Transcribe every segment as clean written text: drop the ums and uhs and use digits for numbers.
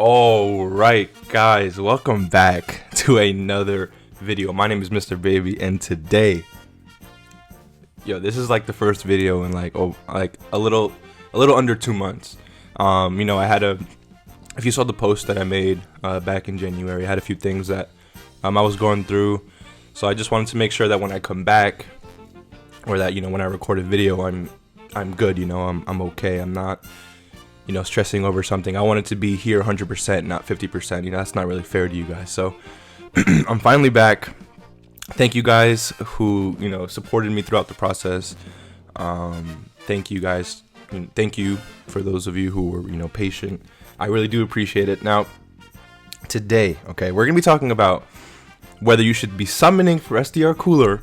All right, guys, welcome back to another video. My name is Mr. Baby, and today, this is like the first video in like a little under 2 months. If you saw the post that I made back in January, I had a few things that I was going through, so I just wanted to make sure that when I come back, or that when I record a video, I'm good. I'm okay. I'm not stressing over something. I want it to be here 100%, not 50%. That's not really fair to you guys. So I'm finally back. Thank you guys who supported me throughout the process. Thank you guys. Thank you for those of you who were patient. I really do appreciate it. Now today, we're gonna be talking about whether you should be summoning for STR Cooler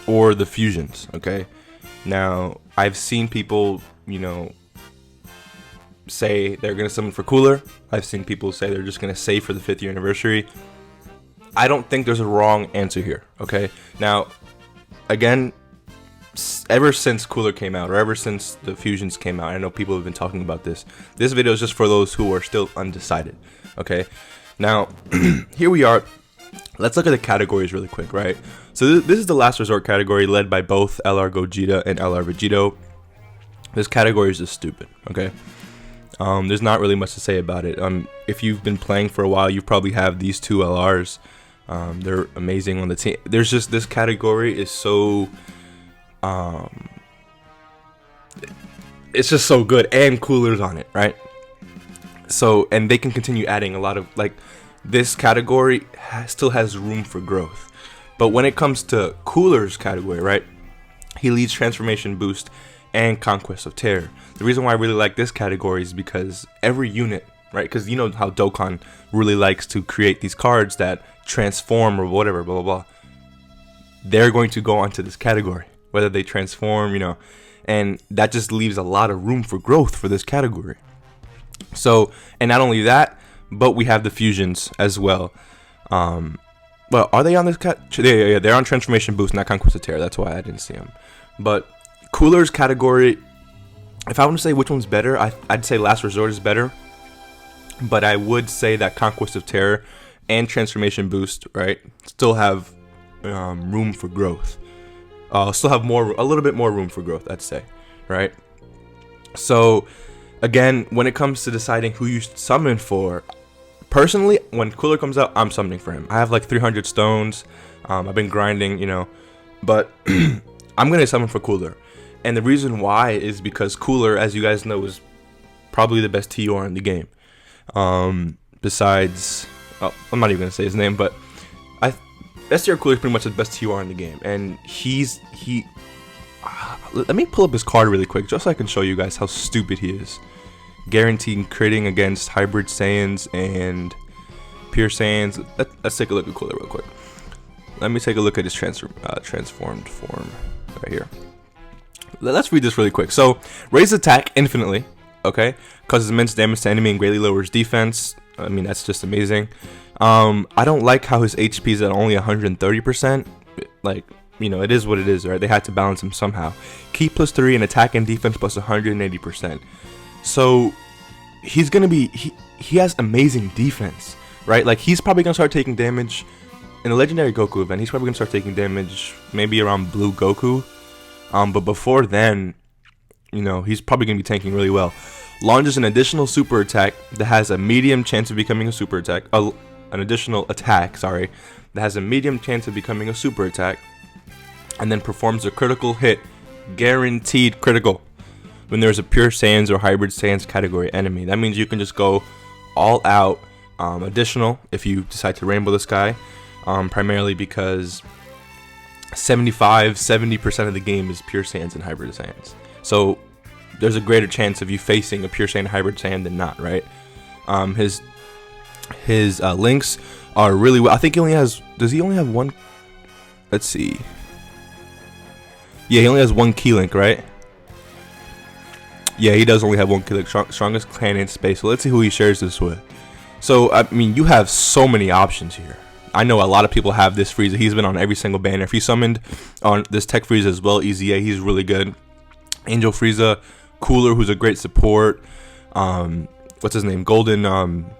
or the fusions. Now I've seen people say they're gonna summon for Cooler. I've seen people say they're just gonna save for the 5th year anniversary. I don't think there's a wrong answer here. Now again, ever since Cooler came out, or ever since the fusions came out, I know people have been talking about this video is just for those who are still undecided. Now here we are. Let's look at the categories really quick, right? So this is the last resort category, led by both LR Gogeta and LR Vegito. This category is just stupid. There's not really much to say about it. If you've been playing for a while, you probably have these two LRs. They're amazing on the team. There's just, this category is so it's just so good, and Cooler's on it, right? So, and they can continue adding a lot of, this category still has room for growth. But when it comes to Cooler's category, right, he leads Transformation Boost and Conquest of Terror. The reason why I really like this category is because every unit, right, because you know how Dokkan really likes to create these cards that transform or whatever, blah blah blah, they're going to go onto this category, whether they transform, and that just leaves a lot of room for growth for this category. So, and not only that, but we have the fusions as well. Well, are they on this yeah, they're on Transformation Boost, not Conquest of Terror. That's why I didn't see them. But Cooler's category, if I want to say which one's better, I'd say Last Resort is better. But I would say that Conquest of Terror and Transformation Boost, right, still have room for growth. Still have a little bit more room for growth, I'd say, right? So, again, when it comes to deciding who you should summon for, personally, when Cooler comes out, I'm summoning for him. I have like 300 stones. I've been grinding, but I'm gonna summon for Cooler. And the reason why is because Cooler, as you guys know, is probably the best TUR in the game. Besides, I'm not even gonna say his name, but STR Cooler is pretty much the best TUR in the game. And let me pull up his card really quick, just so I can show you guys how stupid he is. Guaranteed critting against Hybrid Saiyans and Pure Saiyans. Let's take a look at Cooler real quick. Let me take a look at his transformed form right here. Let's read this really quick. So, raise attack infinitely, causes immense damage to enemy and greatly lowers defense. I mean, that's just amazing. I don't like how his HP is at only 130%. It is what it is, right? They had to balance him somehow. Key +3 and attack and defense plus 180%. So, he's gonna be, he has amazing defense, right? He's probably gonna start taking damage in the Legendary Goku event. He's probably gonna start taking damage maybe around Blue Goku. But before then, he's probably going to be tanking really well. Launches an additional super attack that has a medium chance of becoming a super attack. An additional attack, that has a medium chance of becoming a super attack. And then performs a critical hit, guaranteed critical, when there's a Pure Saiyans or Hybrid Saiyans category enemy. That means you can just go all out. Additional, if you decide to Rainbow this guy, primarily because 70% of the game is Pure Saiyans and Hybrid Saiyans. So there's a greater chance of you facing a Pure Saiyan Hybrid Saiyan than not, right? His links are really well. I think does he only have one? Let's see. Yeah, he only has one key link, right? Yeah, he does only have one key link. Strongest clan in space. So let's see who he shares this with. So, I mean, you have so many options here. I know a lot of people have this Frieza. He's been on every single banner. If he summoned on this Tech Frieza as well, Easy A, he's really good. Angel Frieza, Cooler, who's a great support. what's his name, Golden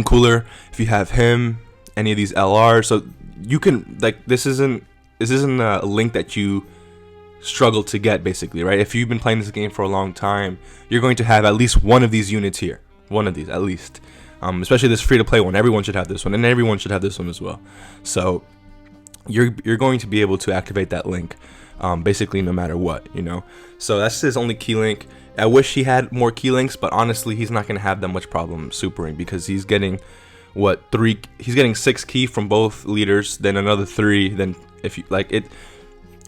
Cooler. If you have him, any of these LRs, so you can, like, this isn't a link that you struggle to get, basically, right? If you've been playing this game for a long time, you're going to have at least one of these units here, one of these at least. Especially this free-to-play one, everyone should have this one, and everyone should have this one as well. So you're going to be able to activate that link, basically no matter what, you know. So that's his only key link. I wish he had more key links, but honestly, he's not going to have that much problem supering, because he's getting he's getting 6 key from both leaders, then another 3, then if you like it,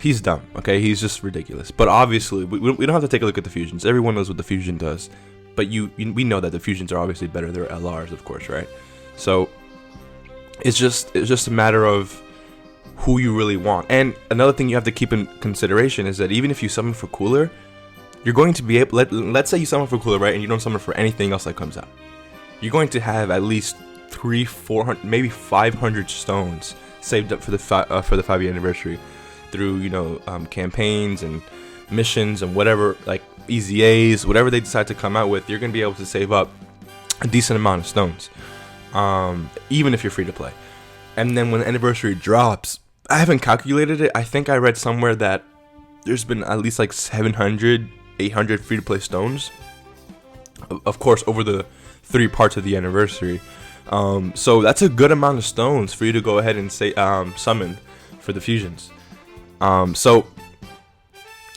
he's dumb, okay? He's just ridiculous. But obviously, we don't have to take a look at the fusions. Everyone knows what the fusion does, but we know that the fusions are obviously better. They're LRs, of course, right? So it's just a matter of who you really want. And another thing you have to keep in consideration is that even if you summon for Cooler, you're going to be able, let's say you summon for Cooler, right, and you don't summon for anything else that comes out, you're going to have at least 300-400, maybe 500 stones saved up for the 5-year anniversary through, you know, campaigns and missions and whatever, like EZAs, whatever they decide to come out with. You're going to be able to save up a decent amount of stones, even if you're free to play. And then when the anniversary drops, I haven't calculated it, I think I read somewhere that there's been at least like 700, 800 free to play stones, of course, over the 3 parts of the anniversary. So that's a good amount of stones for you to go ahead and say summon for the fusions. So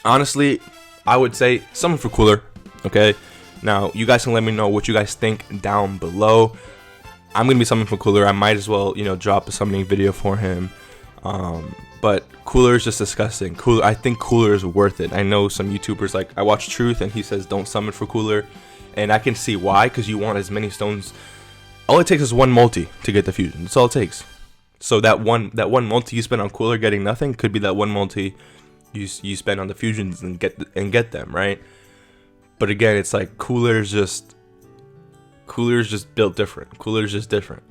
honestly, I would say summon for Cooler. Okay, now you guys can let me know what you guys think down below. I'm gonna be summoning for Cooler. I might as well, you know, drop a summoning video for him. But Cooler is just disgusting. Cooler, I think Cooler is worth it. I know some YouTubers, like I watch Truth, and he says don't summon for Cooler, and I can see why, because you want as many stones. All it takes is one multi to get the fusion. That's all it takes. So that one multi you spend on Cooler getting nothing could be that one multi you spend on the fusions and get them, right? But again, it's like Cooler's just built different. Cooler's just different.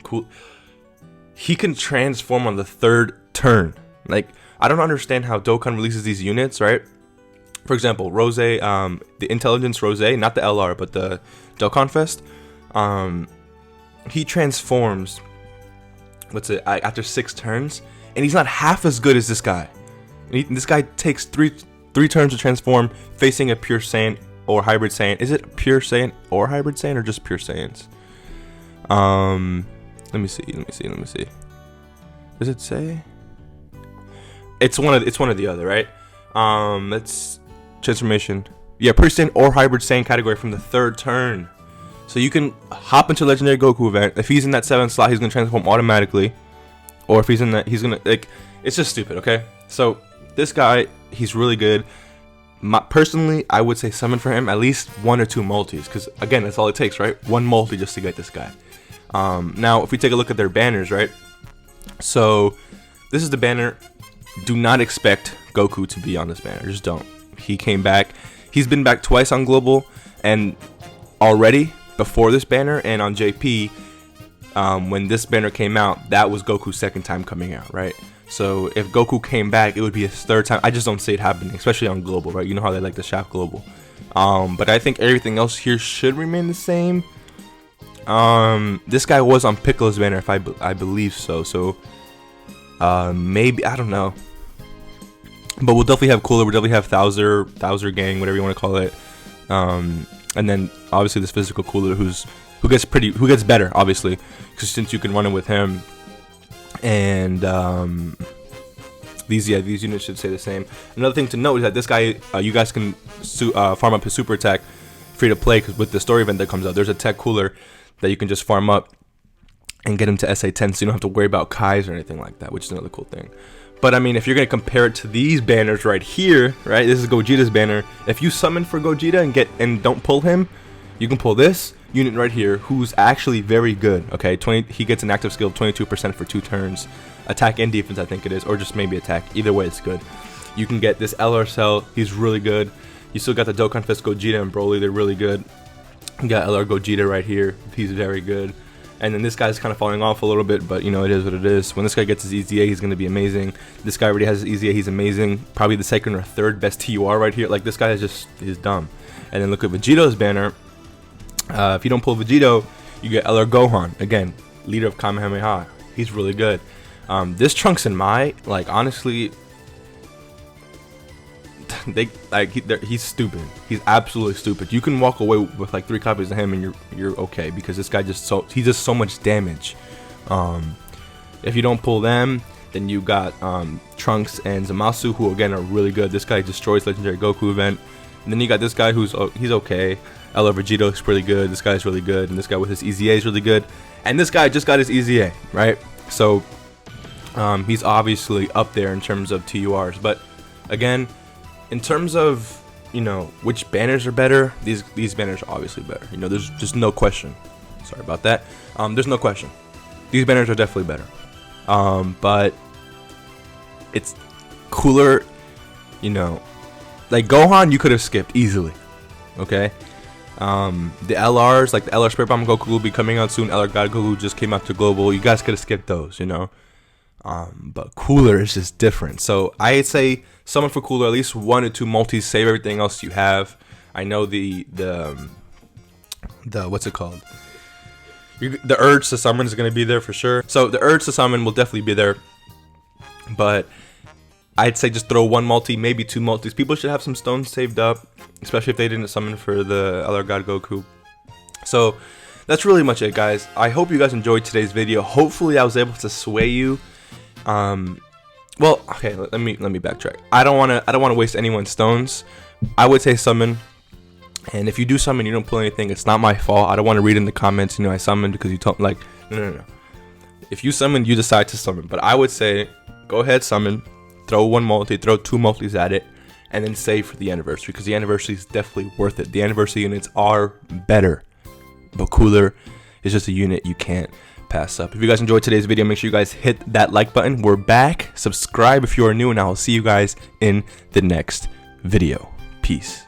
He can transform on the 3rd turn. Like, I don't understand how Dokkan releases these units, right? For example, Rose, the Intelligence Rose, not the LR, but the Dokkan Fest. He transforms, after 6 turns, and he's not half as good as this guy. This guy takes three turns to transform, facing a pure Saiyan or hybrid Saiyan. Is it pure Saiyan or hybrid Saiyan, or just pure Saiyans? Let me see. Does it say? It's one of the other, right? That's transformation. Yeah, pure Saiyan or hybrid Saiyan category from the 3rd turn. So you can hop into Legendary Goku event. If he's in that 7th slot, he's gonna transform automatically. Or if he's in that, he's gonna, like, it's just stupid, okay? So this guy, he's really good. Personally, I would say summon for him at least 1 or 2 multis, because again, that's all it takes, right? 1 multi just to get this guy. Now, if we take a look at their banners, right? So this is the banner. Do not expect Goku to be on this banner. Just don't. He came back. He's been back twice on Global, and already before this banner, and on JP, when this banner came out, that was Goku's 2nd time coming out, right? So if Goku came back, it would be his 3rd time. I just don't see it happening, especially on Global, right? You know how they like to shaft Global. But I think everything else here should remain the same. This guy was on Piccolo's banner, if I believe so. So maybe, I don't know. But we'll definitely have Cooler. We'll definitely have Thouser Gang, whatever you want to call it. And then obviously this physical Cooler who gets better, obviously, because since you can run it with him. And these units should stay the same. Another thing to note is that this guy, you guys can farm up his super attack free to play, because with the story event that comes out, there's a tech Cooler that you can just farm up and get him to SA10, so you don't have to worry about Kais or anything like that, which is another cool thing. But I mean, if you're gonna compare it to these banners right here, right? This is Gogeta's banner. If you summon for Gogeta and don't pull him, you can pull this unit right here, who's actually very good. Okay, he gets an active skill of 22% for 2 turns, attack and defense, I think it is, or just maybe attack. Either way, it's good. You can get this LR Cell. He's really good. You still got the Dokkan Fist Gogeta and Broly. They're really good. You got LR Gogeta right here. He's very good. And then this guy's kind of falling off a little bit, but you know, it is what it is. When this guy gets his EZA, he's going to be amazing. This guy already has his EZA, he's amazing. Probably the 2nd or 3rd best TUR right here. Like, this guy is dumb. And then look at Vegeto's banner. If you don't pull Vegito, you get LR Gohan, again, leader of Kamehameha. He's really good. This Trunks and Mai, like, honestly, he's stupid. He's absolutely stupid. You can walk away with like 3 copies of him and you're okay, because this guy he does so much damage. If you don't pull them, then you got Trunks and Zamasu, who again are really good. This guy destroys Legendary Goku event. And then you got this guy he's okay. LR Vegito is pretty good. This guy's really good, and this guy with his EZA is really good. And this guy just got his EZA, right? So he's obviously up there in terms of TURs. But again, in terms of, you know, which banners are better, these banners are obviously better. You know, there's just no question. Sorry about that. There's no question. These banners are definitely better. But it's cooler, you know. Like Gohan, you could have skipped easily. Okay. The LRs, like the LR Spirit Bomb Goku will be coming out soon. LR God Goku just came out to Global. You guys could have skipped those, you know. But Cooler is just different. So I'd say summon for Cooler, at least 1 or 2 multis. Save everything else you have. I know the what's it called? The urge to summon is going to be there for sure. So the urge to summon will definitely be there. But I'd say just throw 1 multi, maybe 2 multis. People should have some stones saved up, especially if they didn't summon for the LR God Goku. So that's really much it, guys. I hope you guys enjoyed today's video. Hopefully I was able to sway you. Well, okay, let me backtrack. I don't want to waste anyone's stones. I would say summon. And if you do summon, you don't pull anything, it's not my fault. I don't want to read in the comments, you know, I summoned because you told, like, no. If you summon, you decide to summon. But I would say, go ahead, summon, throw 1 multi, throw 2 multis at it, and then save for the anniversary, because the anniversary is definitely worth it. The anniversary units are better, but Cooler is just a unit you can't pass up. If you guys enjoyed today's video, make sure you guys hit that like button. We're back. Subscribe if you are new, and I will see you guys in the next video. Peace.